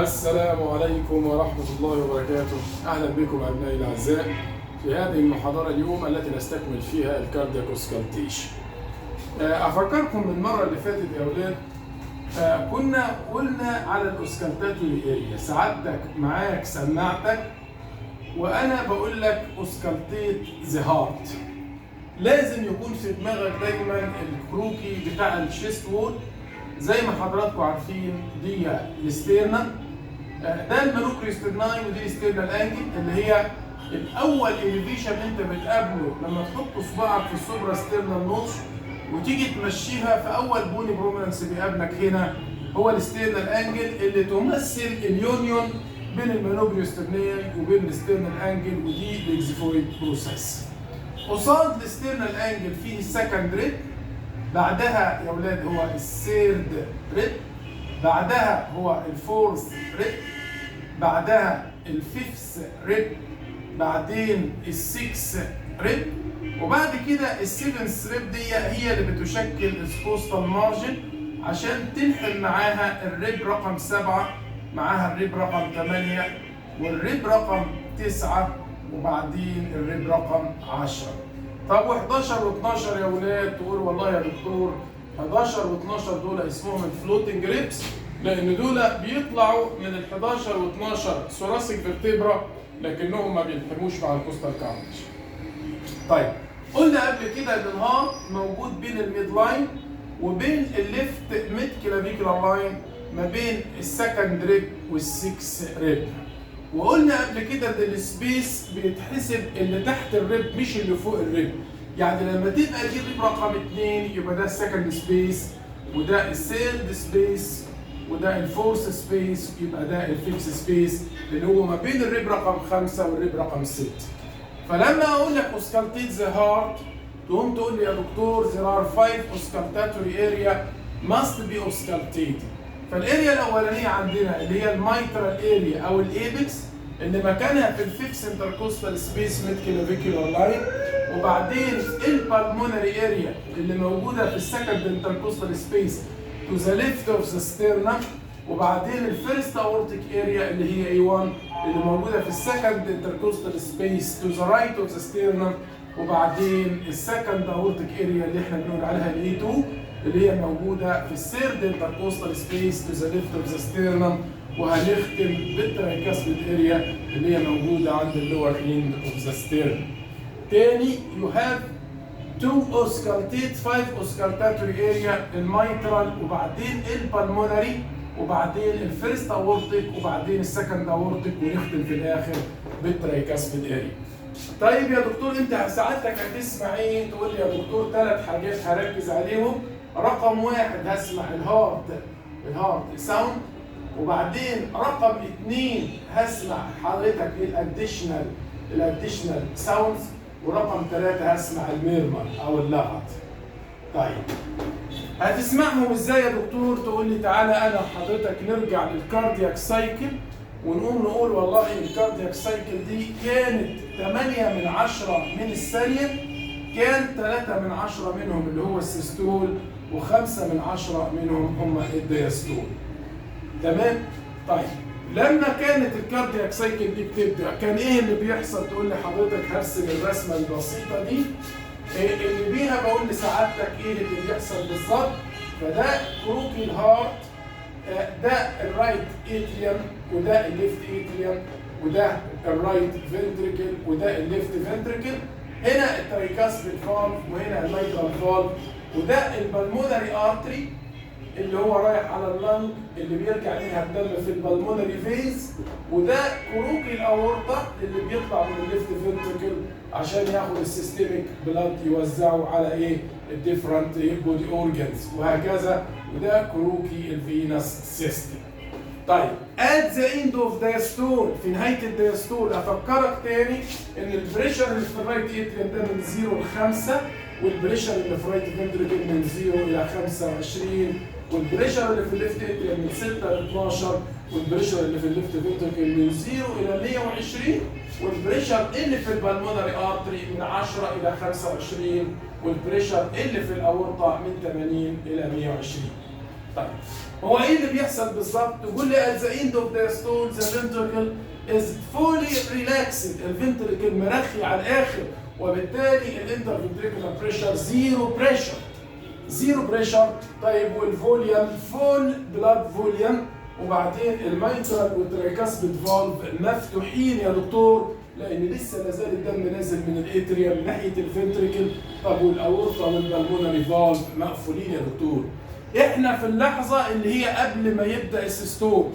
السلام عليكم ورحمة الله وبركاته. أهلا بكم أبنائي الأعزاء في هذه المحاضرة اليوم التي نستكمل فيها الكاردياك اوسكالتيشن. أفكركم من المرة اللي فاتت يا أولاد، كنا قلنا على الاوسكالتاتوري اريا. سعادتك معاك سماعتك وأنا بقول لك اوسكالتيت ذا هارت. لازم يكون في دماغك دايما الكروكي بتاع الشيست وول، زي ما حضراتكم عارفين دي الاستيرنال، ده المانوكريسترناي ودي الاستيرنال انجل اللي هي الاول اليفيشن انت بتقابله لما تحط صباعك في السوبرا ستيرنال نوش وتيجي تمشيها في اول بوني برومينانس بيقابلك هنا هو الاستيرنال انجل اللي تمثل اليونيون بين المانوكريسترنال وبين الاستيرنال انجل، ودي الاكزيفويد بروسيس. قصاد الاستيرنال انجل فيه السكند ريب، بعدها يا ولاد هو الثيرد ريب، بعدها هو الفورث ريب، بعدها الفيفث ريب، بعدين السكس ريب، وبعد كده السيفنث ريب دي هي اللي بتشكل السكوستال مارجن عشان تنحل معاها الريب رقم 7 معاها الريب رقم 8 والريب رقم 9 وبعدين الريب رقم 10. طب و11 و12 يا ولاد تقول والله يا دكتور 11 و12 دول اسمهم الفلوتنج ريبس، لان دول بيطلعوا من ال 11 و12 ثوراسيك فيرتبرا لكنهم ما بيلحموش مع الكوستال كارتج. طيب قلنا قبل كده ان الهارت موجود بين الميد لاين وبين الليفت ميد كلافيكولار لاين ما بين السكند ريب والسكس ريب، وقلنا قبل كده ان السبيس بيتحسب اللي تحت الريب مش اللي فوق الريب. يعني لما تبقى دي الريب رقم 2 يبقى ده السكند سبيس، وده الثيرد سبيس، وده الفورث سبيس، يبقى ده الفيفث سبيس اللي هو ما بين الريب رقم 5 والريب رقم 6. فلما اقول لك اوسكالتيت ذا هارت تقوم تقول لي يا دكتور there are 5 اوسكالتاتوري اريا must be auscultated. فالاريا الاولانيه عندنا اللي هي الميترال اريا او الايبكس اللي مكانها في الفيفث انتركوستال سبيس ميد كلافيكولار لاين، وبعدين البالمونري اريا اللي موجوده في السكند انتركوستال سبيس تو ذا ليفت اوف ذا ستيرنم، وبعدين الفيرست اورتيك اريا اللي هي A1 اللي موجوده في السكند انتركوستال سبيس تو ذا رايت اوف ذا ستيرنم، وبعدين السكند اورتيك اريا اللي احنا بنقول عليها A2 اللي هي موجوده في الثيرد انتركوستال سبيس تو ذا ليفت اوف ذا ستيرنم، وهنختم بالترايكاسبيد اريا اللي هي موجوده عند اللور اند اوف ذا ستيرنم. تاني يو هاف 2 اوسكالتيت 5 اوسكالتاتوري اريا، الميترال وبعدين البالمونري وبعدين الفيرست اورتيك وبعدين السكند اورتيك، ونختم في الاخر بالترايكاسبيد اريا. طيب يا دكتور انت ساعتك هتسمع ايه؟ تقول لي يا دكتور 3 حاجات هركز عليهم. رقم 1 هسمع الهارت ساوند، وبعدين رقم 2 هسمع حضرتك الاديشنال ساوندز، ورقم 3 هسمع الميرمر او اللغط. طيب هتسمعهم ازاي يا دكتور؟ تقول لي تعالى انا وحضرتك نرجع للكاردياك سايكل ونقوم نقول والله الكاردياك سايكل دي كانت 8 من 10 من الثانية، كان 3 من 10 منهم اللي هو السيستول و5 من 10 منهم هم الدياستول. تمام؟ طيب لما كانت الكاردياك سايكل دي بتبدأ كان ايه اللي بيحصل؟ تقول لي حضرتك هرسم الرسمة البسيطة دي اللي بيها بقول لسعادتك ايه اللي بيحصل بالظبط. فده كروكي الهارت، ده الرايت اتريوم وده الليفت اتريوم، وده الرايت فنتريكل وده الليفت فنتريكل، هنا الترايكاسبيد فالف وهنا الميترال فالف، وده البلمونري ارتري اللي هو رايح على اللنج اللي بيرجع ليها الدم في البلمونري فيز، وده كروكي الاورطه اللي بيطلع من الليفت فنتريكل عشان ياخد السيستميك بلاد يوزعه على ايه؟ الديفرنت بودي اورجانز وهكذا، وده كروكي الفينس سيستم. طيب at the end of diastole في نهايه الدياستول افكرك تاني ان البريشر اللي في الرايت اتريوم ده من 0 ل 5، والبريشر اللي في الرايت فنتريكل من 0 الى 25، والبريشر اللي في الليفت اتريوم من 6 ل 12، والبريشر اللي في الليفت فنتريكل من 0 الى 120، والبريشر اللي في البلمونري ارتري من 10 الى 25، والبريشر اللي في الاورطه من 80 الى 120. طيب هو ايه اللي بيحصل بالظبط؟ تقول لي at the end of the stone the ventricle is fully relaxed، الفنتريكل مرخي على الاخر، وبالتالي الانترفنتريكولار بريشر زيرو بريشر. طيب والفوليوم فول بلاد فوليوم، وبعدين الميترال والترايكاسبيد فالف مفتوحين يا دكتور، لان لسه لازال الدم نازل من الاتريوم ناحيه الفنتريكل. طب والاورطه والبلمونري فالف مقفولين يا دكتور. احنا في اللحظه اللي هي قبل ما يبدا السيستول،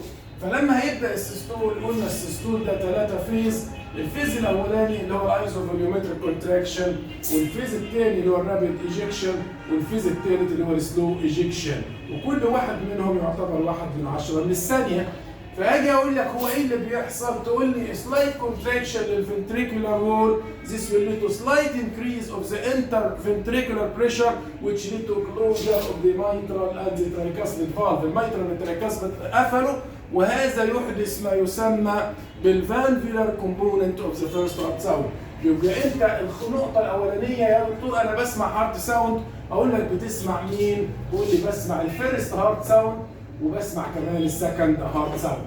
فلما هيبدا السيستول قلنا السيستول ده 3 فيز. الفيز الاولاني اللي هو الايزوفوليومتريك كونتراكشن، والفيز الثاني اللي هو الرابيد ايجكشن، والفيز الثالث اللي هو السلو ايجكشن، وكل واحد منهم يعتبر 1/10 من الثانيه. فاجي اقول لك هو ايه اللي بيحصل؟ تقول لي slight contraction للventricular wall this will lead to slight increase of the interventricular pressure which lead to closure of the mitral and the tricuspid valve. الميترال والترايكاسبيد قفلوا، وهذا يحدث ما يسمى بالفالفولار كومبوننت اوف ذا فيرست هارت ساوند. يبقى انت النقطه الاولانيه يا دكتور انا بسمع هارت ساوند، اقول لك بتسمع مين؟ تقول لي بسمع الفيرست هارت ساوند وبسمع كمان السكند هارت ساوند.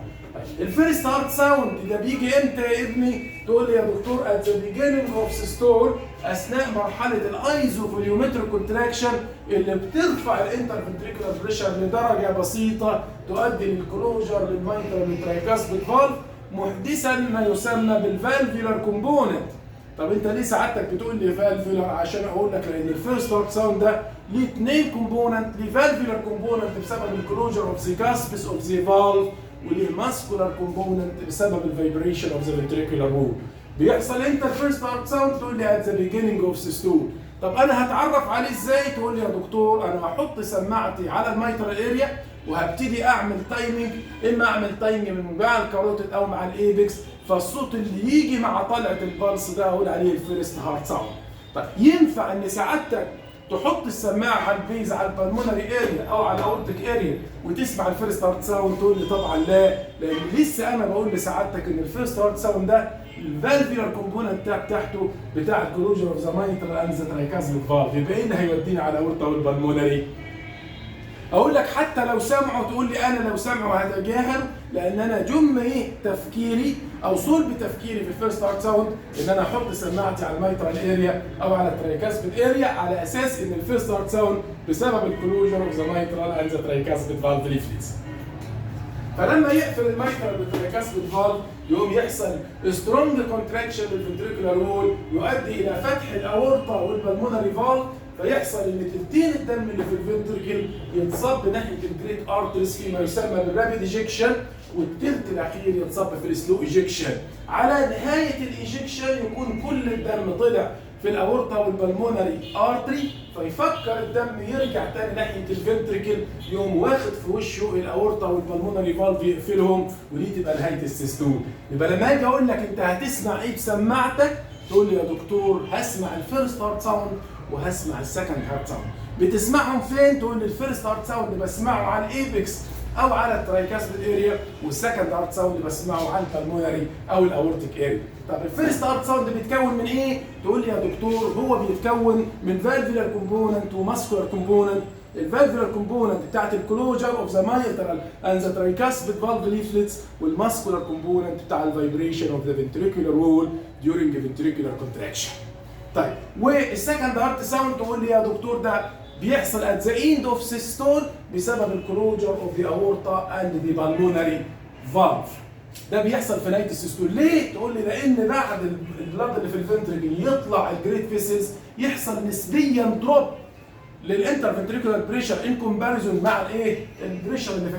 الفيرست هارت ساوند ده بيجي امتى يا ابني؟ تقول لي يا دكتور at the beginning of systole، اثناء مرحله الايزوفوليومتريك كونتراكشن اللي بترفع الانترفنتريكولار بريشر لدرجه بسيطه تؤدي للكلوجر للميترال والترايكاسبيد فالف، محدثا ما يسمى بالفالفولار كومبوننت. طب انت ليه سعادتك بتقول لي فالفولار؟ عشان اقول لك لان الفيرست هارت ساوند ده ليه 2 كومبوننت، ليه فالفولار كومبوننت بسبب الكلوجر اوف ذا كاسبس اوف ذا فالف، وليه ماسكولار كومبوننت بسبب الفايبريشن اوف ذا فنتريكولار وول. بيحصل امتى الفيرست هارت ساوند؟ تقول لي at the beginning of systole. طب انا هتعرف عليه ازاي؟ تقول لي يا دكتور انا هحط سماعتي على الميترال اريا وهبتدي اعمل تايمنج، اما اعمل تايمنج مع الكاروتيد او مع الايبكس، فالصوت اللي يجي مع طلعه البلس ده اقول عليه الفيرست هارت ساوند. طب ينفع ان سعادتك تحط السماعه على البيز على البلمونري اريا او على الاورتيك اريا وتسمع الفيرست هارت ساوند؟ تقول لي طبعا لا، لان لسه انا بقول لسعادتك ان الفيرست هارت ساوند ده الفالفولار كومبوننت بتاعته بتاع الكلوجر اوف ذا مايترال اند ذا ترايكاسبيد فالف. يبقى ايه اللي هيوديني على الاورتا والبلمونري؟ اقول لك حتى لو سمعوا، تقول لي انا لو سمعوا هتجاهل، لان انا تفكيري او صلب تفكيري في الفيرست هارت ساوند ان انا احط سماعتي على الميترال اريا او على الترايكاسبيد اريا على اساس ان الفيرست هارت ساوند بسبب الكلوجر اوف ذا مايترال اند ذا ترايكاسبيد فالف ليفلتس. فلما يقفل الميترال والترايكاسبيد فالف يقوم يحصل سترونج كونتراكشن للفنتريكولار وول يؤدي الى فتح الاورطه والبلمونري فالف، فيحصل ان تلتين الدم اللي في الفنتركل يتصب ناحيه الجريت ارتريز فيما يسمى بالرابيد ايجكشن، والتلت الاخير يتصب في السلو ايجكشن. على نهايه الايجكشن يكون كل الدم طلع في الاورطه والبلمونري ارتري، فيفكر الدم يرجع تاني ناحيه الفنتركل، يقوم واخد في وشه الاورطه والبلمونري فالف يقفلهم، ودي تبقى نهايه السيستول. يبقى لما اجي اقول لك انت هتسمع ايه بسماعتك؟ تقول لي يا دكتور هسمع الفيرست هارت ساوند وهسمع السكند هارت ساوند. بتسمعهم فين؟ تقول لي الفيرست هارت ساوند بسمعه على الايبكس او على الترايكاسبيد اريا، والسكند هارت ساوند بسمعه على البلمونري او الاورتيك اريا. طب الفيرست هارت ساوند بيتكون من ايه؟ تقول لي يا دكتور هو بيتكون من فالفولار كومبوننت وماسكولار كومبوننت. الفالفولار كومبوننت بتاعت الكلوجر اوف ذا مايترال اند ذا ترايكاسبيد فالف ليفلتس، والماسكولار كومبوننت بتاع الفايبريشن اوف ذا فنتريكولار وول during ventricular contraction. طيب والسكند هارت ساوند تقول لي يا دكتور ده بيحصل at the end of systole بسبب الكلوجر اوف ذا اورتا اند ذا بالمونري فالف. ده بيحصل في نهايه السيستول. ليه؟ تقول لي لان بعد البلاد اللي في الفنتركل يطلع الجريت فيسلز يحصل نسبيا دروب للانترفنتريكولار بريشر ان كومباريزون مع البريشر اللي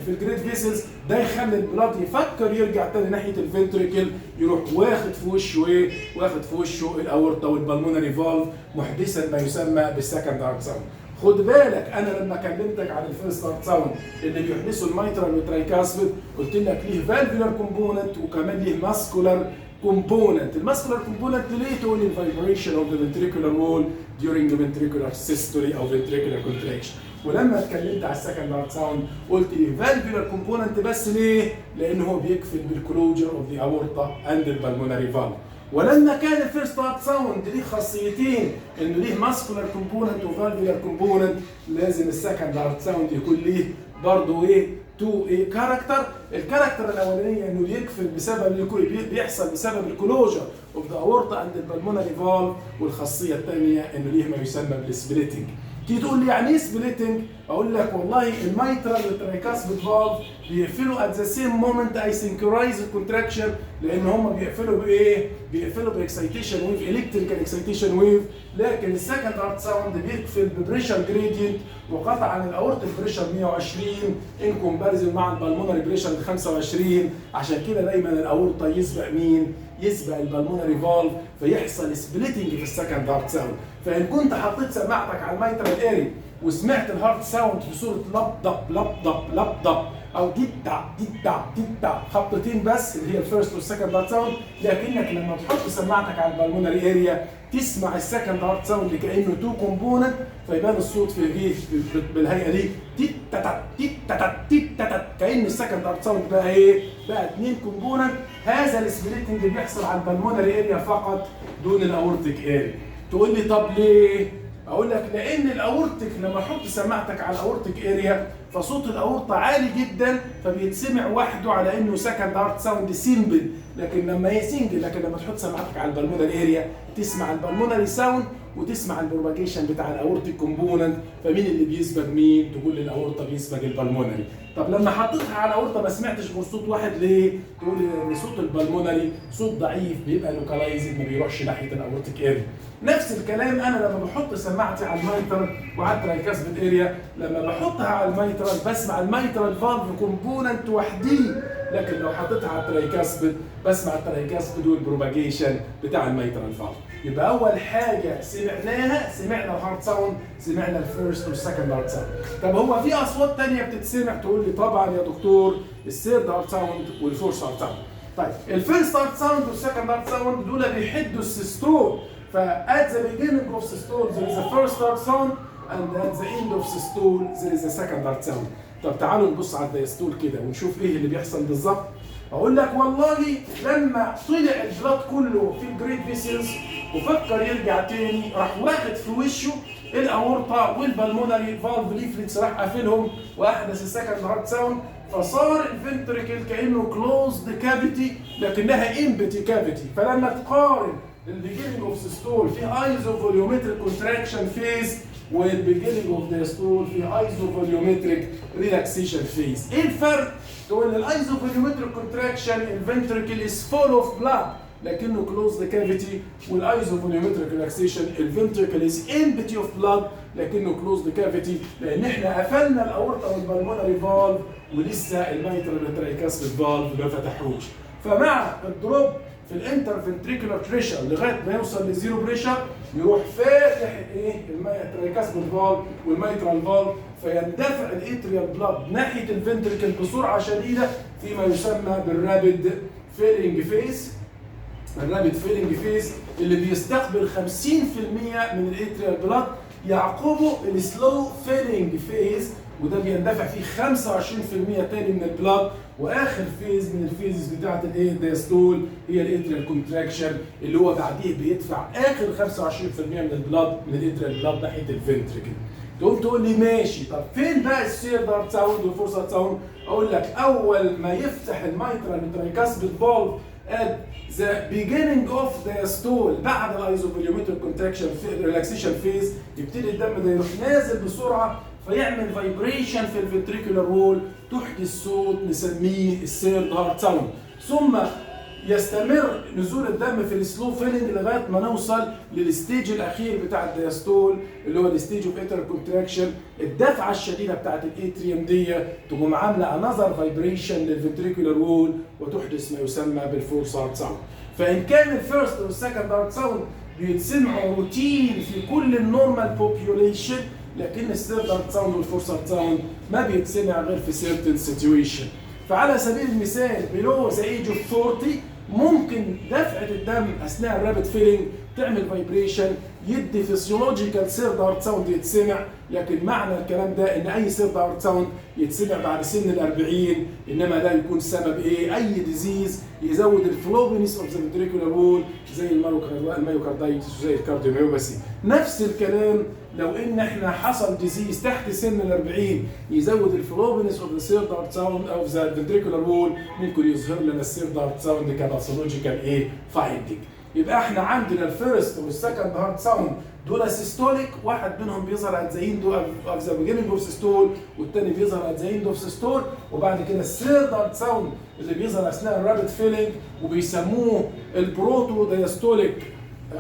في الجريت فيسلز، ده يخلي البلاد يفكر يرجع تاني ناحيه الفنتركل، يروح واخد في وشه واخد في وشه الاورتا والبلمونري فالف، محدثا ما يسمى بالسكند هارت ساوند. خد بالك انا لما كلمتك عن الفيرست هارت ساوند اللي بيحدثه الميترال والترايكاسبيد قلت لك ليه فالفولار كومبوننت وكمان ليه ماسكولار كومبوننت. الماسكولار كومبوننت ليه؟ تقول لي الفايبريشن اوف ذا فنتريكولار وول during ventricular systole او ventricular contraction. ولما اتكلمت على السكند هارت ساوند قلت لي فالفولار كومبوننت بس. ليه؟ لان هو بيكفل بالكلوجر اوف ذا اورتا اند البلمونري فالف. ولما كان الفيرست هارت ساوند ليه خاصيتين انه ليه ماسكولار كومبوننت وفالفولار كومبوننت، لازم السكند هارت ساوند يكون ليه برضه تو كاركتر. الكاركتر الاولانيه انه يقفل بسبب بيحصل بسبب الكلوجر اوف ذا اورتا اند البلمونري فالف، والخاصيه الثانيه انه ليه ما يسمى بالسبليتنج. تيجي تقول لي يعني ايه سبليتنج؟ اقول لك والله الميترال والترايكاسبيد فالف بيقفلوا ات ذا سيم مومنت اي سينكرايز الكونتراكشن، لان هم بيقفلوا بايه؟ بيقفلوا باكسيتيشن ويف، الكتريكال اكسيتيشن ويف. لكن السكند هارت ساوند بيقفل ببريشر جريدينت، وقطعا الاورتيك بريشر 120 ان كومباريزون مع البلمونري بريشر 25. عشان كده دايما الاورطه يسبق مين؟ يسبق البلمونري فالف، فيحصل سبليتنج في السكند هارت ساوند. فان كنت حطيت سماعتك على الميترال اري وسمعت الهارت ساوند في صوره لبضب لبضب لبضب او ديتا ديتا ديتا خبطتين بس اللي هي الفيرست والسكند هارت ساوند، لكنك لما تحط سماعتك على البلمونري اريا تسمع السكند هارت ساوند كانه تو كومبوننت، فيبان الصوت في بالهيئه دي تيتا تيتا تيتا، كان السكند هارت ساوند بقى ايه؟ بقى 2 كومبوننت. هذا السبليتنج بيحصل على البلمونري اريا فقط دون الاورتيك اريا. تقول لي طب ليه؟ اقول لك لان الاورتيك لما احط سماعتك على الاورتيك اريا فصوت الاورطه عالي جدا، فبيتسمع وحده على انه سكند هارت ساوند سيمبل، لكن لما هي سنجل. لكن لما تحط سماعتك على البلمونري اريا تسمع البلمونري ساوند وتسمع البروباجيشن بتاع الاورتيك كومبوننت. فمين اللي بيسبق مين؟ تقول لي الاورطه بيسبق البلمونري. طب لما حطيتها على الاورطه ما سمعتش غير صوت واحد ليه؟ تقول لي ان صوت البلمونري صوت ضعيف، بيبقى لوكالايزد، ما بيروحش ناحيه الاورتيك اريا. نفس الكلام انا لما بحط سماعتي على الميترال وعلى الترايكاسبيد اريا، لما بحطها على الميترال بسمع الميترال فالف كومبوننت وحديه، لكن لو حطيتها على الترايكاسبيد بسمع الترايكاسبيد والبروباجيشن بتاع الميترال فالف. يبقى اول حاجه سمعنا الهارت ساوند، سمعنا الفيرست والسكند هارت ساوند. طب هو في اصوات ثانيه بتتسمع؟ تقول لي طبعا يا دكتور الثيرد هارت ساوند والفورث هارت ساوند. طيب الفيرست هارت ساوند والسكند هارت ساوند دول بيحدوا السيستول. at the beginning of systole there is a first heart sound and at the end of systole there is a second heart sound. طب تعالوا نبص على الدايستول كده ونشوف ايه اللي بيحصل بالظبط. اقول لك والله لما طلع البلاد كله في الجريد فيسلز وفكر يرجع تاني، راح واخد في وشه الاورطه والبلمونري فالف ليفلتس، راح قافلهم واحدث السكند هارت ساوند، فصار الفنتريكل كانه كلوزد كافيتي لكنها امبتي كافيتي. فلما تقارن البيجيننج اوف سيستول في ايزوفوليومتريك كونتراكشن فيز والبيجيننج اوف دايستول في ايزوفوليومتريك ريلاكسيشن فيز، ايه الفرق؟ تقول الايزوفوليومتريك كونتراكشن الفنتريكل از فول اوف بلاد لكنه كلوزد كافيتي، والايزوفوليومتريك ريلاكسيشن الفنتريكل از امبتي اوف بلاد لكنه كلوزد كافيتي، لان احنا قفلنا الاورطه والبلمونري فالف ولسه الميترال والترايكاسبيد فالف ما فتحوش. فمع الدروب في الانترفنتريكولار بريشر لغايه ما يوصل لزيرو بريشر يروح فاتح ايه؟ الترايكاسبيد فالف والميترال فالف، فيندفع الاتريال بلاد ناحيه الفنتريكل بسرعه شديده فيما يسمى بالرابيد فيلينج فيز. الرابيد فيلينج فيز اللي بيستقبل 50% من الاتريال بلاد، يعقبه السلو فيلينج فيز وده بيندفع فيه 25% تاني من البلاد، واخر فيز من الفيزز بتاعت الايه الدايستول هي الاتريال كونتراكشن اللي هو بعديه بيدفع اخر 25% من البلاد من الاتريال بلاد ناحيه الفنتريكل. تقول لي ماشي، طب فين بقى الثيرد هارت ساوند والفورث هارت ساوند؟ اقول لك اول ما يفتح الميترال والترايكاسبيد فالف at the beginning of diastole بعد الايزوفوليومتريك كونتراكشن ريلاكسيشن فيز، يبتدي الدم ده يروح نازل بسرعه فيعمل فايبريشن في الفنتريكولار وول تحدث صوت نسميه الثيرد هارت ساوند، ثم يستمر نزول الدم في السلو فيلينج لغايه ما نوصل للستيج الاخير بتاع الدياستول اللي هو الستيج اوف اتر كونتراكشن. الدفعه الشديده بتاعت الاتريوم دي تقوم عامله انذر فايبريشن للفنتريكولار وول وتحدث ما يسمى بالفورث هارت ساوند. فان كان الفيرست والسكند هارت ساوند بيتسمعوا روتين في كل النورمال بوبيوليشن، لكن الثيرد هارت ساوند والفورث هارت ساوند ما بيتسمع غير في سيرتن سيتويشن. فعلى سبيل المثال below the age of 40 ممكن دفعة الدم أثناء الرابid فيلينج تعمل فايبريشن يدي فيسيولوجيكال ثيرد هارت ساوند يتسمع، لكن معنى الكلام ده ان اي ثيرد هارت ساوند يتسمع بعد سن ال40، انما ده يكون سبب ايه؟ اي ديزيز يزود الفلوبينس اوف ذا فنتريكولار وول زي المايوكاردايتس وزي الكارديوميوباثي. نفس الكلام لو ان احنا حصل ديزيز تحت سن ال40 يزود الفلوبينس اوف ذا ثيرد هارت ساوند اوف ذا فنتريكولار وول، ممكن يظهر لنا الثيرد هارت ساوند كباثولوجيكال ايه؟ فايندنج. يبقى احنا عندنا الفيرست والسكند هارت ساوند دول سيستوليك، واحد منهم بيظهر ات ذا اند اوف ذا بيجيننج اوف سيستول والثاني بيظهر ات ذا اند اوف سيستول، وبعد كده الثيرد هارت ساوند اللي بيظهر اثناء الرابيد فيلينج وبيسموه البروتو دايستوليك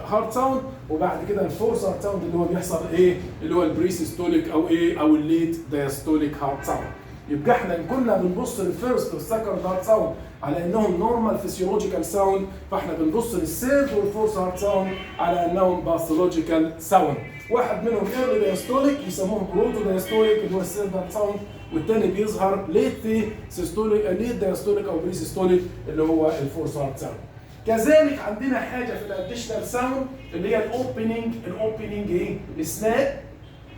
هارت ساوند، وبعد كده الفورث هارت ساوند اللي هو بيحصل ايه؟ اللي هو البري سيستوليك او ايه؟ او الليت دايستوليك هارت ساوند. يبقى احنا كنا بنبص للفيرست والسكند هارت ساوند على انهم نورمال فيسيولوجيكال ساوند، فاحنا بنبص للثيرد والفورث هارت ساوند على انهم باثولوجيكال ساوند. واحد منهم ايرلي دايستوليك يسموهم بروتو دايستوليك اللي هو الثيرد هارت ساوند، والثاني بيظهر ليت سيستوليك ليت دايستوليك او بري سيستوليك اللي هو الفورث هارت ساوند. كذلك عندنا حاجه في الاديشنال ساوند اللي هي الاوبننج ايه؟ السناب،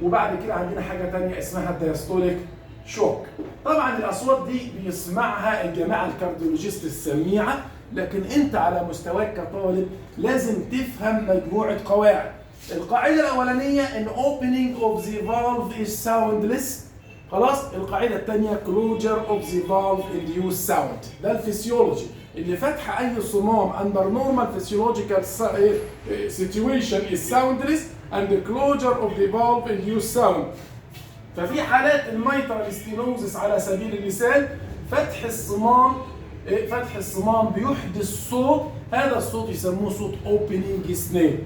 وبعد كده عندنا حاجه ثانيه اسمها الدايستوليك شوك. طبعا الاصوات دي بيسمعها الجماعه الكارديولوجيست السميعه، لكن انت على مستواك كطالب لازم تفهم مجموعه قواعد. القاعده الاولانيه ان opening of the valve is soundless، خلاص. القاعده الثانيه closure of the valve induced sound، ده الفسيولوجي اللي فتح اي صمام under normal physiological situation is soundless and the closure of the valve induced sound. ففي حالات الميترال ستينوزس على سبيل المثال فتح الصمام بيحدث صوت، هذا الصوت يسموه صوت اوبننج سناب.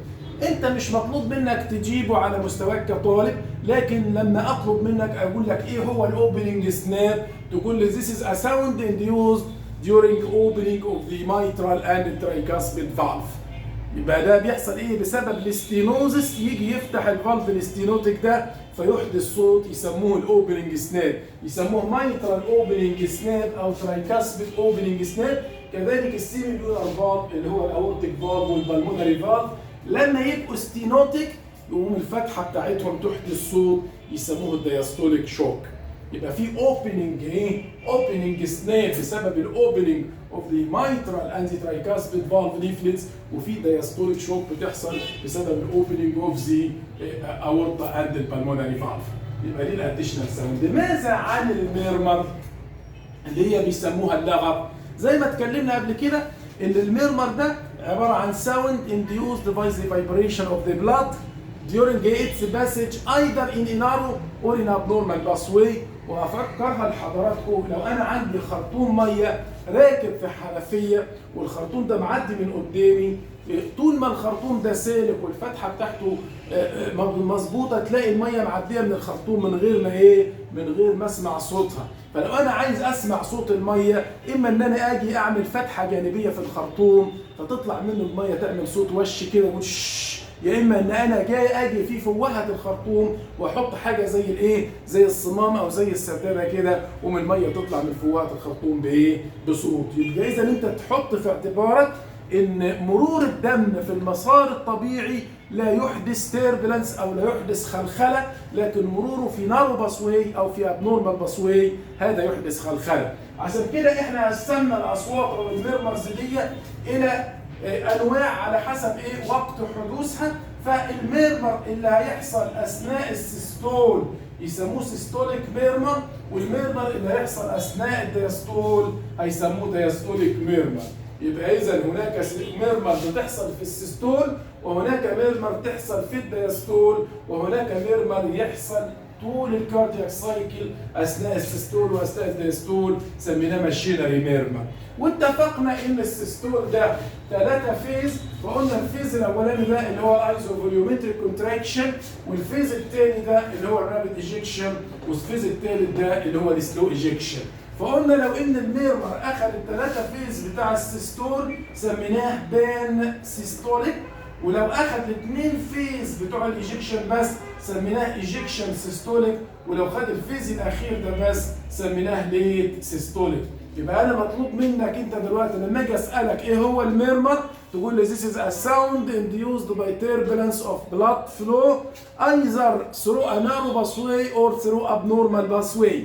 انت مش مطلوب منك تجيبه على مستواك كطالب، لكن لما اطلب منك اقول لك ايه هو الاوبننج سناب تقول لي this is a sound induced during opening of the mitral and tricuspid valve. يبقى ده بيحصل ايه؟ بسبب الاستينوزس يجي يفتح الفالف الاستينوتيك ده فيحدث صوت يسموه الاوبننج سناب، يسموه مايترال اوبننج سناب او ترايكاسبيد اوبننج سناب. كذلك السيميلولار فالف اللي هو الاورتيك فالف والبلمونري فالف لما يبقوا ستينوتيك يقوم الفتحه بتاعتهم تحدث صوت يسموه الدايستوليك شوك. يبقى في اوبننج ايه؟ اوبننج سناب بسبب الاوبننج اوف ذا مايترال اند ذا ترايكاسبيد فالف ليفلتس، وفي دايستوليك شوك بتحصل بسبب الاوبننج اوف ذا اورتا اند البلمونري فالف. يبقى دي الاديشنال ساوند. ماذا عن الميرمر اللي هي بيسموها اللغط؟ زي ما اتكلمنا قبل كده ان الميرمر ده عباره عن sound induced by the vibration of the blood during its passage either in a narrow or in abnormal pathway. وافكرها لحضراتكم لو انا عندي خرطوم ميه راكب في حنفيه والخرطوم ده معدي من قدامي، طول ما الخرطوم ده سالك والفتحه بتاعته مظبوطه تلاقي الميه معديه من الخرطوم من غير ما ايه؟ من غير ما اسمع صوتها. فلو انا عايز اسمع صوت الميه اما ان انا اجي اعمل فتحه جانبيه في الخرطوم فتطلع منه الميه تعمل صوت وش كده يا اما ان انا جاي اجي في فوهه الخرطوم واحط حاجه زي الايه؟ زي الصمام او زي السداده كده ومن الميه تطلع من فوهه الخرطوم بايه؟ بصوت. يبقى اذا انت تحط في اعتبارك ان مرور الدم في المسار الطبيعي لا يحدث تيربلنس او لا يحدث خلخله، لكن مروره في نارو باسوي او في ابنورمال باسوي هذا يحدث خلخله. عشان كده احنا قسمنا الاصوات او الميرمرز دي الى انواع على حسب ايه وقت حدوثها. فالميرمر اللي هيحصل اثناء السيستول يسموه سيستوليك ميرمر، والميرمر اللي هيحصل اثناء الدياستول هيسموه دياستوليك ميرمر. يبقى اذا هناك ميرمر بتحصل في السيستول، وهناك ميرمر تحصل في الدياستول، وهناك ميرمر يحصل طول الكاردياك سايكل اثناء السيستول واثناء الدياستول سميناه ماشينري ميرمر. واتفقنا ان السيستول ده 3 فيز، وقلنا الفيز الاولاني ده اللي هو الايزو فوليومتريك كونتراكشن، والفيز الثاني ده اللي هو الرابيد ايجكشن، والفيز الثالث ده اللي هو السلو ايجكشن. فقلنا لو ان الميرمر اخذ ال3 فيز بتاع السيستول سميناه بان سيستوليك، ولو اخذ ال2 فيز بتوع الايجكشن بس سميناه ايجكشن سيستوليك، ولو خد الفيز الاخير ده بس سميناه ليت سيستوليك. يبقى انا مطلوب منك انت دلوقتي لما اجي اسالك ايه هو الميرمر تقول لي this is a sound induced by turbulence of blood flow either through a narrow pathway or through abnormal pathway.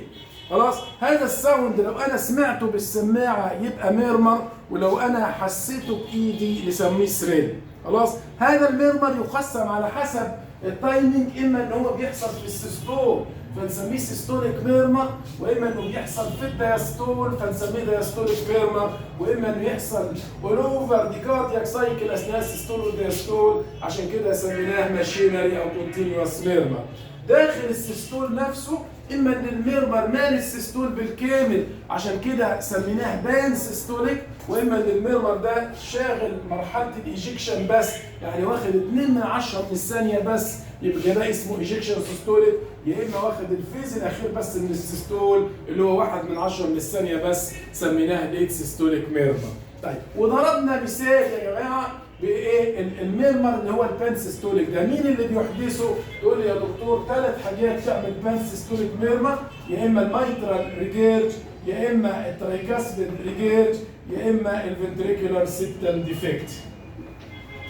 خلاص، هذا الساوند لو انا سمعته بالسماعه يبقى ميرمر، ولو انا حسيته بايدي نسميه ثريل. خلاص، هذا الميرمر يقسم على حسب التايمنج، اما ان هو بيحصل في السيستول فنسميه سيستوليك ميرمر، واما انه بيحصل في الدياستول فنسميه دياستوليك ميرمر، واما انه يحصل اول اوفر دي كاردياك سايكل اثناء السيستول والدياستول، عشان كده سميناه ماشينري او كونتينيوس ميرمر. داخل السيستول نفسه اما ان الميرمر مال السيستول بالكامل عشان كده سميناه بان سيستوليك، واما ان الميرمر ده شاغل مرحله الايجكشن بس، يعني واخد 2 من 10 من الثانيه بس، يبقى ده اسمه ايجكشن سيستوليك، يا اما واخد الفيز الاخير بس من السيستول اللي هو 1 من 10 من الثانيه بس، سميناه ليت سيستوليك ميرمر. طيب، وضربنا مثال يا جماعه بايه الميرمر اللي هو البان سيستوليك ده، مين اللي بيحدثه؟ تقول لي يا دكتور 3 حاجات تعمل بان سيستوليك ميرمر، يا اما الميترال ريجيرج، يا اما الترايكاسبيد ريجيرج، يا اما الفنتريكولار سيبتال ديفكت.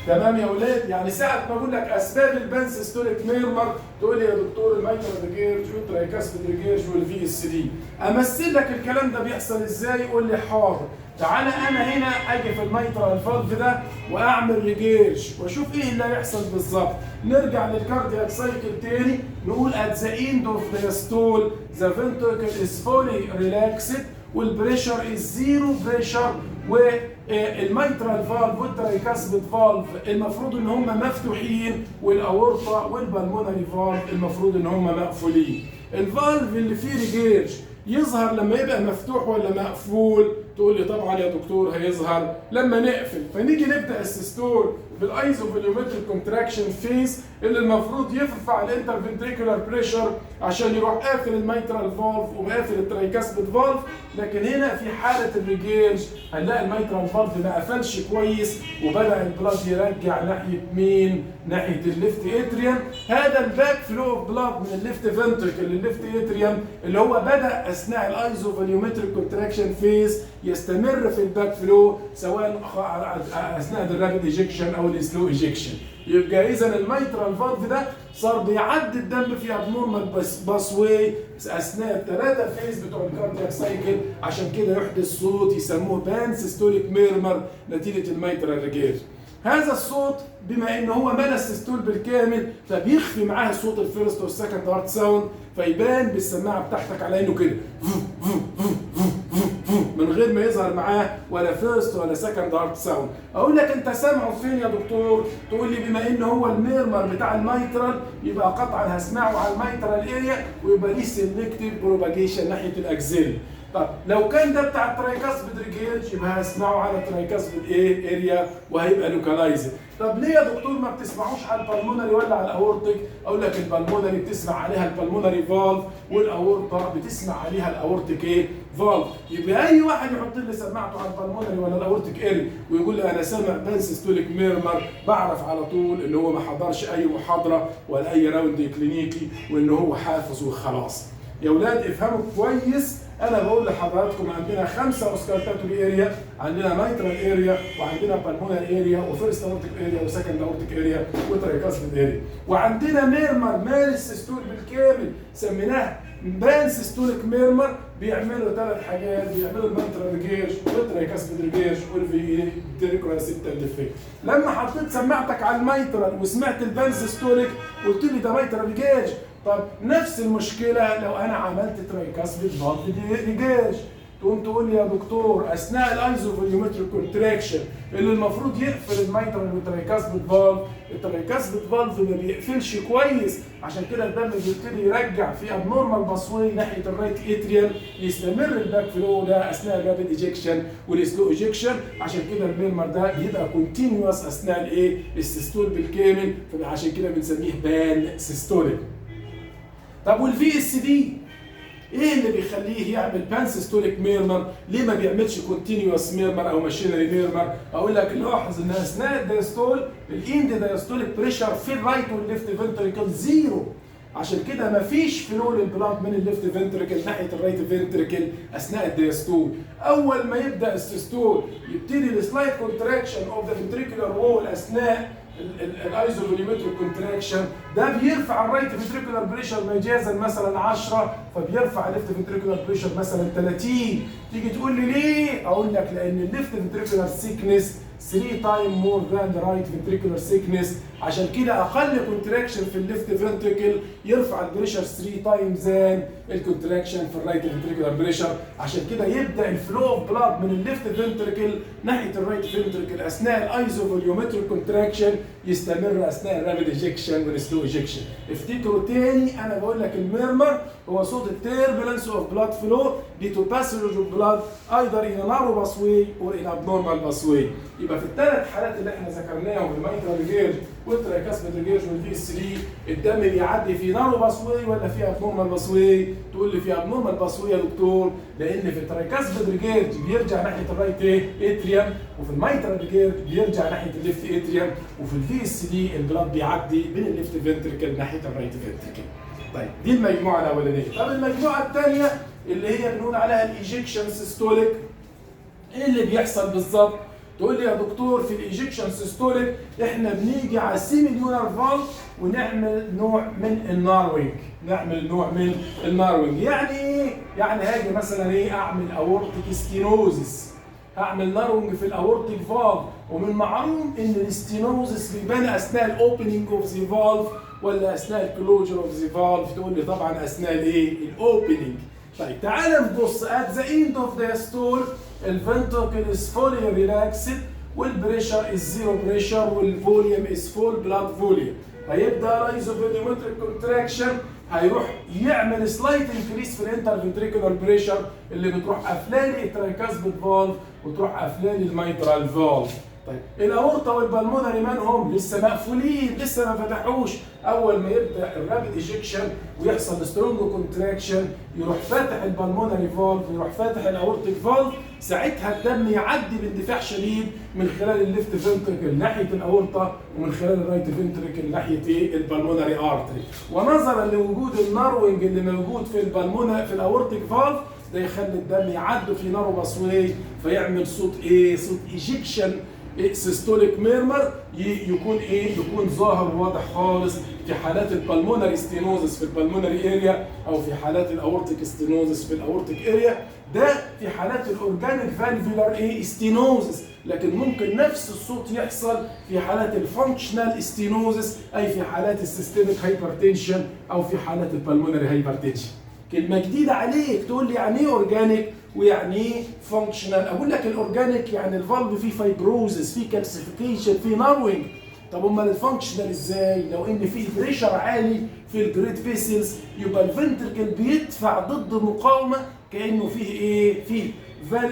تمام يا اولاد؟ يعني ساعه ما اقول لك اسباب البان سيستوليك ميرمر تقول لي يا دكتور الميترال ريجيرج والترايكاسبيد ريجيرج والفي اس دي. امثل لك الكلام ده بيحصل ازاي؟ قول لي حاضر. تعالى انا هنا اجي في الميترال فالف ده واعمل ريجيرج واشوف ايه اللي هيحصل بالظبط. نرجع للكاردياك سايكل تاني، نقول at the end of the stall the ventricle is fully relaxed والبريشر is زيرو بريشر، والميترال فالف والترايكاسبيد فالف المفروض ان هم مفتوحين، والاورطه والبلمونري فالف المفروض ان هم مقفولين. الفالف اللي فيه ريجيرج يظهر لما يبقى مفتوح ولا مقفول؟ تقول لي طبعا يا دكتور هيظهر لما نقفل. فنيجي نبدا السيستول بالايزوفوليومتريك كونتراكشن فيز اللي المفروض يرفع الانترفنتريكولار بريشر عشان يروح قافل الميترال فالف ومقافل الترايكاسبيد فالف، لكن هنا في حاله الريجيرج هنلاقي الميترال فالف ما قفلش كويس وبدا البلاد يرجع ناحيه مين؟ ناحيه الليفت اتريوم. هذا الباك فلو اوف بلاد من الليفت فنتريكل للليفت اتريوم اللي هو بدا اثناء الايزوفوليومتريك كونتراكشن فيز يستمر في الباك فلو سواء اثناء الرابيد ايجكشن او السلو ايجكشن. يبقى اذا الميترال فالف ده صار بيعدي الدم في ابنورمال باسواي اثناء الثلاثه فيز بتوع الكاردياك سايكل، عشان كده يحدث صوت يسموه بان سيستوليك ميرمر نتيجه الميترال ريجيرج. هذا الصوت بما ان هو ملا السيستول بالكامل فبيخفي معاه صوت الفيرست والسكند هارت ساوند، فيبان بالسماعه بتاعتك على انه كده من غير ما يظهر معاه ولا فيرست ولا سكند هارت ساوند. اقول لك انت سامعه فين يا دكتور؟ تقول لي بما ان هو الميرمر بتاع الميترال يبقى قطعا هسمعه على الميترال اريا ويبقى ليه سيلكتيف بروباجيشن ناحيه الاكزيل. طب لو كان ده بتاع الترايكاسبيد ريجيرج يبقى هسمعه على الترايكاسبيد ايه اريا وهيبقى لوكالايزد. طب ليه يا دكتور ما بتسمعوش على البلمونري ولا على الاورتيك؟ اقول لك البلمونري بتسمع عليها البلمونري فالف والاورطه بتسمع عليها الاورتيك ايه؟ فالف. يبقى اي واحد يحط لي سماعته على البلمونري ولا الاورتيك اري ويقول لي انا سامع بان سيستوليك ميرمر، بعرف على طول ان هو ما حضرش اي محاضره ولا اي راوند كلينيكي وان هو حافظ وخلاص. يا اولاد افهموا كويس، انا بقول لحضراتكم عندنا 5 اوسكالتاتوري اريا، عندنا مايترال اريا وعندنا بالمونر اريا وفيرست اورتيك اريا وسكند اورتيك اريا وترايكاسبيد اريا، وعندنا ميرمر مال السيستول بالكامل سميناه بان سيستوليك ميرمر بيعملوا 3 حاجات، بيعملوا المايترال ريجيرج والترايكاسبيد ريجيرج والفنتريكولار سيبتال ديفكت. لما حطيت سماعتك على المايترال وسمعت البان سيستوليك قلت لي ده مايترال ريجيرج. طب نفس المشكله لو انا عملت ترايكاسبيد فالف ريجيرج، تقوم تقول لي يا دكتور اثناء الايزوفوليومتريك كونتراكشن اللي المفروض يقفل الميترال والترايكاسبيد فالف، الترايكاسبيد فالف ما بيقفلش كويس، عشان كده الدم بيبتدي يرجع في ابنورمال باسواي ناحيه الرايت اتريال، يستمر الباك فلو ده اثناء الرابيد ايجكشن والسلو ايجكشن، عشان كده الميرمر ده بيبقى كونتينيوس اثناء الايه؟ السيستول بالكامل، فعشان كده بنسميه بان سيستوليك. طب والفي اس دي ايه اللي بيخليه يعمل بان سيستوليك ميرمر؟ ليه ما بيعملش كونتينيوس ميرمر او ماشينري ميرمر؟ اقول لك لاحظ ان اثناء الدايستول الاند دايستوليك بريشر في الرايت والليفت فنتريكل زيرو، عشان كده مفيش فلو للبلاد من الليفت فنتريكل ناحيه الرايت فنتريكل اثناء الدياستول. اول ما يبدا السيستول يبتدي السلايد كونتراكشن اوف ذا فنتريكولار وول اثناء الايزوفوليومتريك كونتراكشن، ده بيرفع الرايت فنتريكولار بريشر مجازا مثلا 10، فبيرفع الليفت فنتريكولار بريشر مثلا 30. تيجي تقول لي ليه؟ اقول لك لان الليفت فنتريكولار سيكنس 3 تايم مور ذان ذا رايت فنتريكولار سيكنس، عشان كده اقل كونتراكشن في الليفت فنتريكل يرفع البريشر 3 تايم ذان الكونتراكشن في الرايت فنتريكولار بريشر. عشان كده يبدا الفلو اوف بلاد من الليفت فنتريكل ناحيه الرايت فنتريكل اثناء الايزوفوليومتريك كونتراكشن يستمر اثناء الرابيد ايجكشن والسلو ايجكشن. افتكروا تاني انا بقول لك الميرمر هو صوت التيربلنس اوف بلاد فلو due to passage of blood either in a narrow pathway or in abnormal pathway. يبقى في الثلاث حالات اللي احنا ذكرناهم الميترال ريجيرج والترايكاسبيد ريجيرج والفي اس 3 الدم بيعدي في نارو باسوي ولا في ابنورمال باسوي؟ تقول لي في ابنورمال باسوي يا دكتور، لان في الترايكاسبيد ريجيرج بيرجع ناحيه الرايت اتريوم، وفي الميترال ريجيرج بيرجع ناحيه الليفت اتريوم، وفي الفي اس 3 البلاد بيعدي بين الليفت فنتريكل ناحيه الرايت فنتريكل. طيب دي المجموعه الاولانيه. طب المجموعه الثانيه اللي هي بنقول عليها الايجكشن سيستوليك، ايه اللي بيحصل بالظبط؟ تقول لي يا دكتور في الايجكشن سيستوليك احنا بنيجي على السيميليونر فالف ونعمل نوع من الناروينج، يعني ايه؟ يعني هاجي مثلا ايه اعمل اورتيك ستينوزس، هعمل ناروينج في الاورتيك فالف، ومن معلوم ان الاستينوزس بيبان اثناء الاوبننج اوف ذا فالف ولا اثناء الكلوجر اوف ذا فالف؟ تقول لي طبعا اثناء الايه؟ الاوبننج. طيب تعال نبص at the end of the stool الفنتركل is fully relaxed والبريشر is zero pressure والفوليوم is full blood volume. هيبدا الايزوفوليومتريك كونتراكشن هيروح يعمل سلايت انكريس في الانترفنتريكولار بريشر اللي بتروح قافلالي الترايكاسبيد فالف وتروح قافلالي الميترال فالف. طيب الاورطه والبلمونري مالهم؟ لسه مقفولين، لسه ما فتحوش. اول ما يبدا الرابيد ايجكشن ويحصل سترونج كونتراكشن يروح فاتح البلمونري فالف ويروح فاتح الاورتيك فالف، ساعتها الدم يعدي باندفاع شديد من خلال الليفت فنتريكل ناحيه الاورطه ومن خلال الرايت فنتريكل ناحيه ايه؟ البلمونري ارتري. ونظرا لوجود الناروينج اللي موجود في في الاورتيك فالف ده يخلي الدم يعدي في نارو باسوي فيعمل صوت ايه؟ صوت ايجكشن سيستوليك ميرمر، يكون ايه؟ يكون ظاهر واضح خالص في حالات البلمونري ستينوزس في البلمونري اريا او في حالات الاورتيك ستينوزس في الاورتيك اريا. ده في حالات الاورجانيك فالفولار ايه؟ ستينوزس. لكن ممكن نفس الصوت يحصل في حالات الفانكشنال ستينوزس اي في حالات السيستميك هايبرتنشن او في حالات البلمونري هايبرتنشن. كلمه جديده عليك، تقول لي يعني ايه اورجانيك ويعني ايه فانكشنال؟ اقول لك الاورجانيك يعني الفالف فيه فايبروزس، فيه كالسيفيكيشن، فيه ناروينج. طب امال الفانكشنال ازاي؟ لو ان في بريشر عالي في الجريد فيسلز يبقى الفنتركل بيدفع ضد مقاومه كانه فيه ايه؟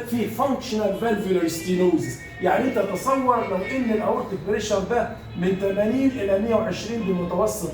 فيه فانكشنال فالفولار ستينوزس. يعني انت تصور لو ان الاورتيك بريشر ده من 80 الى 120 بمتوسط 100،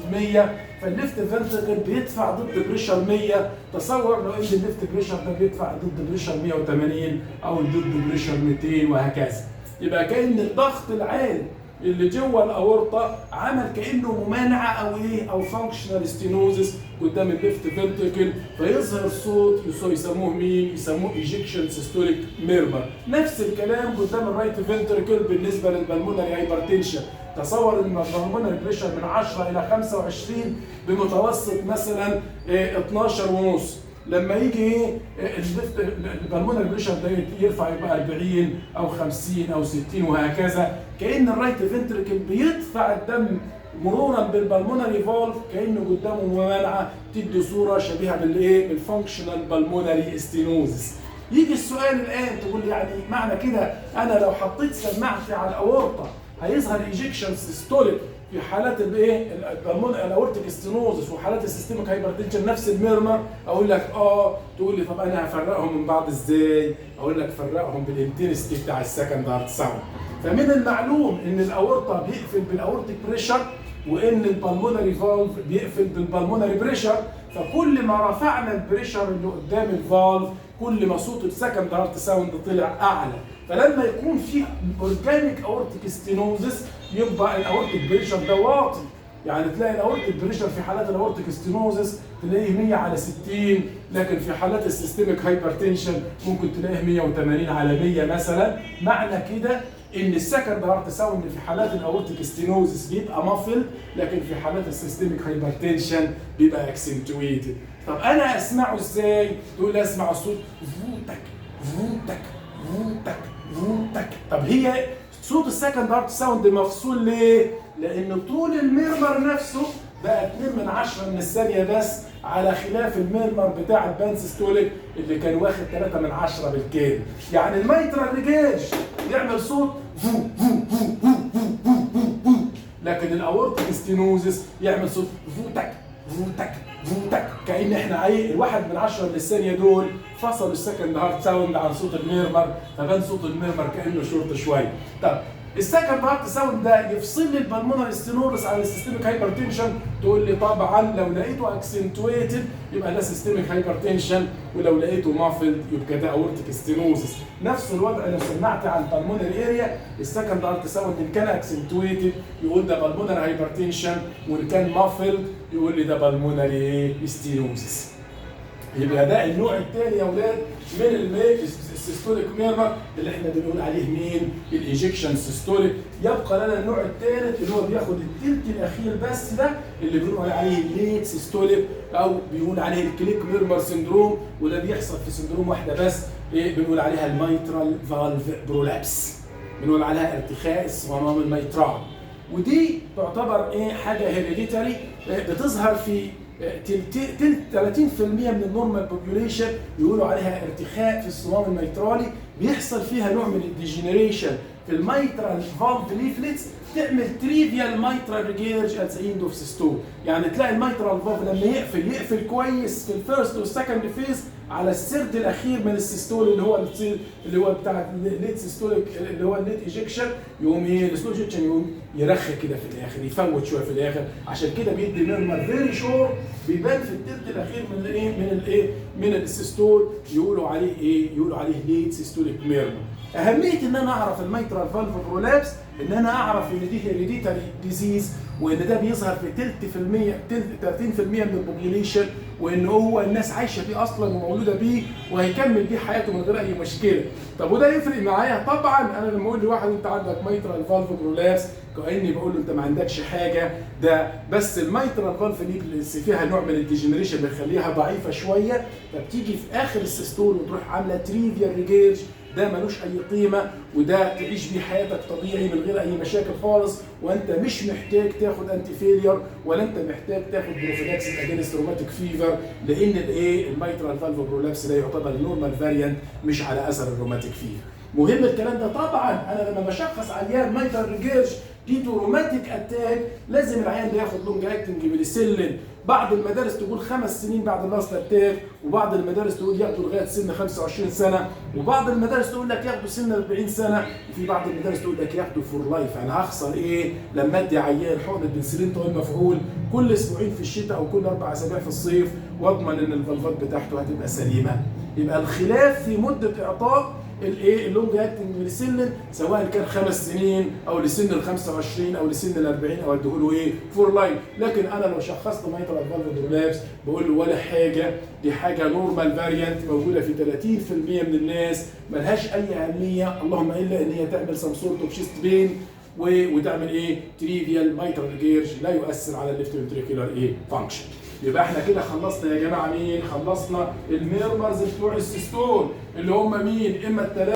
فالليفت فنتركل بيدفع ضد بريشر 100. تصور لو ان الليفت بريشر ده بيدفع ضد بريشر 180 او ضد بريشر 200 وهكذا. يبقى كأن الضغط العالي اللي جوه الاورطه عمل كانه ممانعه او ايه؟ او فانكشنال ستينوزس قدام الليفت فنتركل، فيظهر صوت يسموه مين؟ يسموه ايجكشن سيستوليك ميرمر. نفس الكلام قدام الرايت فنتركل بالنسبه للبلمونري هايبرتنشن. تصور ان البلمونري بريشر من 10 الى 25 بمتوسط مثلا 12 ونص، لما يجي ايه البلمونري بريشر ده يرفع يبقى 40 او 50 او 60 وهكذا، كأن الرايت فنتركل بيدفع الدم مرورا بالبلمونري فالف كأنه قدامه ممانعه تدي صوره شبيهه بالايه؟ بالفانكشنال بالمونري ستينوزس. يجي السؤال الان، تقول لي يعني معنى كده انا لو حطيت سماعتي على الاورطه هيظهر ايجكشن سيستوليك في حالات الايه؟ الاورتيك ستينوزس وحالات السيستميك هايبرتنشن نفس الميرمر؟ اقول لك تقول لي طب انا هفرقهم من بعض ازاي؟ اقول لك فرقهم بالانتنستي بتاع السكند هارت ساوند. فمن المعلوم ان الاورطه بيقفل بالاورتيك بريشر وان البلمونري فالف بيقفل بالبلمونري بريشر، فكل ما رفعنا البريشر اللي قدام الفالف كل ما صوت السكند هارت ساوند طلع اعلى. فلما يكون في اورجانيك اورتيك ستينوزس يبقى الاورتيك بريشر ده واطي، يعني تلاقي الاورتيك بريشر في حالات الاورتيك ستينوزس تلاقيه 100 على 60، لكن في حالات السيستميك هايبرتنشن ممكن تلاقيه 180 على 100 مثلا. معنى كده ان السكند هارت ساوند في حالات الاورتيك ستينوزس بيبقى مافل، لكن في حالات السيستميك هايبرتنشن بيبقى اكسنتويتد. طب انا اسمعه ازاي؟ تقول اسمع الصوت فوتك فوتك فوتك فوتك. طب هي صوت السكند هارت ساوند مفصول ليه؟ لان طول الميرمر نفسه بقى 2/10 من الثانيه بس، على خلاف الميرمر بتاع البانسيستوليك اللي كان واخد 3/10 بالكامل. يعني الميترال ريجيج يعمل صوت فو فو فو فو فو فو فو، لكن الاورتيك ستينوزس يعمل صوت فوتك فوتك فوتك. كأن احنا 1/10 من الثانيه دول فصلوا السكند هارت ساوند عن صوت الميرمر، فبان صوت الميرمر كانه شورت شويه. طب السكند هارت ساوند ده يفصل لي البلمونر ستينوزس عن السيستميك هايبرتنشن؟ تقول لي طبعا لو لقيته اكسنتويتد يبقى ده سيستميك هايبرتنشن، ولو لقيته مافلد يبقى ده اورتيك ستينوزس. نفس الوضع لو سمعت عن البلمونر اريا، السكند هارت ساوند ان كان اكسنتويتد يقول ده بلمونر هايبرتنشن، وان كان مافلد يقول لي ده بلمونر ستينوزس. يبقى ده النوع الثاني يا اولاد من السيستوليك ميرمر اللي احنا بنقول عليه مين؟ الايجكشن سيستوليك. يبقى لنا النوع الثالث اللي هو بياخد الثلث الاخير بس، ده اللي بنقول عليه الليت سيستوليك، او بيقول عليه الكليك ميرمر سندروم، وده بيحصل في سندروم واحده بس، ايه بنقول عليها الميترال فالف برولابس، بنقول عليها ارتخاء الصمام الميترال. ودي تعتبر ايه؟ حاجه هيريديتاري بتظهر في 30% من النورمال بوبيوليشن، يقولوا عليها ارتخاء في الصمام الميترالي، بيحصل فيها نوع من الديجنريشن في الميترال فالف ليفلتس، تعمل تريفيال ميترال ريجيرج ات ذا اند اوف سيستول. يعني تلاقي الميترال فالف لما يقفل كويس في الفيرست والسكند فيز على السرد الاخير من السيستول اللي هو بتاع الليت سيستوليك اللي هو الليت ايجكشن، يقوم ايه؟ السلو ايجكشن يقوم يرخي كده في الاخر، يفوت شويه في الاخر، عشان كده بيدي ميرمر فيري شور، بيبان في التلت الاخير من السيستول، يقولوا عليه ايه؟ يقولوا عليه ليت سيستوليك ميرمر. اهميه ان انا اعرف الميترال فالف برولابس ان انا اعرف ان دي هيريديتاري ديزيز، وان ده بيظهر في 30% من البوبيوليشن، وان هو الناس عايشه بيه اصلا ومولوده بيه وهيكمل بيه حياته من غير اي مشكله. طب وده يفرق معايا؟ طبعا انا لما اقول لواحد انت عندك ميترال فالف برولابس كاني بقول له انت ما عندكش حاجه، ده بس الميترال فالف اللي فيها نوع من الديجنريشن بيخليها ضعيفه شويه، فبتيجي في اخر السيستول وتروح عامله تريفيال ريجيرج، ده ملوش اي قيمه، وده تعيش بيه حياتك طبيعي من غير اي مشاكل خالص، وانت مش محتاج تاخد انتي فيلير، ولا انت محتاج تاخد بروفيلاكسيس اجينست روماتيك فيفر، لان الميترال فالف برولابس ده يعتبر النورمال فاريانت مش على اثر الروماتيك فيفر. مهم الكلام ده طبعا. انا لما بشخص عيان ميترال ريجيرج دي روماتيك اتاك، لازم العيان ده ياخد لونج اكتنج ميديسيلين. بعض المدارس تقول 5 سنين بعد اللاست اتاك، وبعض المدارس تقول ياخدوا لغايه سن 25 سنه، وبعض المدارس تقول لك ياخدوا سن 40 سنه، وفي بعض المدارس تقول لك ياخدوا فور لايف. انا هخسر ايه لما ادي عيان حقنه بنسلين طويل مفعول كل اسبوعين في الشتاء او كل 4 اسابيع في الصيف، واضمن ان الفالفات بتاعته هتبقى سليمه؟ يبقى الخلاف في مده اعطاء اللونج اكتنج ميديسيلين، سواء كان 5 سنين او لسن ال 25 او لسن ال 40 او اديله ايه؟ فور لايف. لكن انا لو شخصت ميترال فالف برولابس بقول له ولا حاجه، دي حاجه نورمال فاريانت موجوده في 30% من الناس، ملهاش اي اهميه، اللهم الا ان هي تعمل سم سورت اوف شيست بين وتعمل ايه؟ تريفيال ميترال ريجيرج، لا يؤثر على الليفت فنتريكولار ايه؟ فانكشن. يبقى احنا كده خلصنا يا جماعه مين؟ خلصنا الميرمرز بتوع السيستول اللي هم مين؟ اما الثلاثه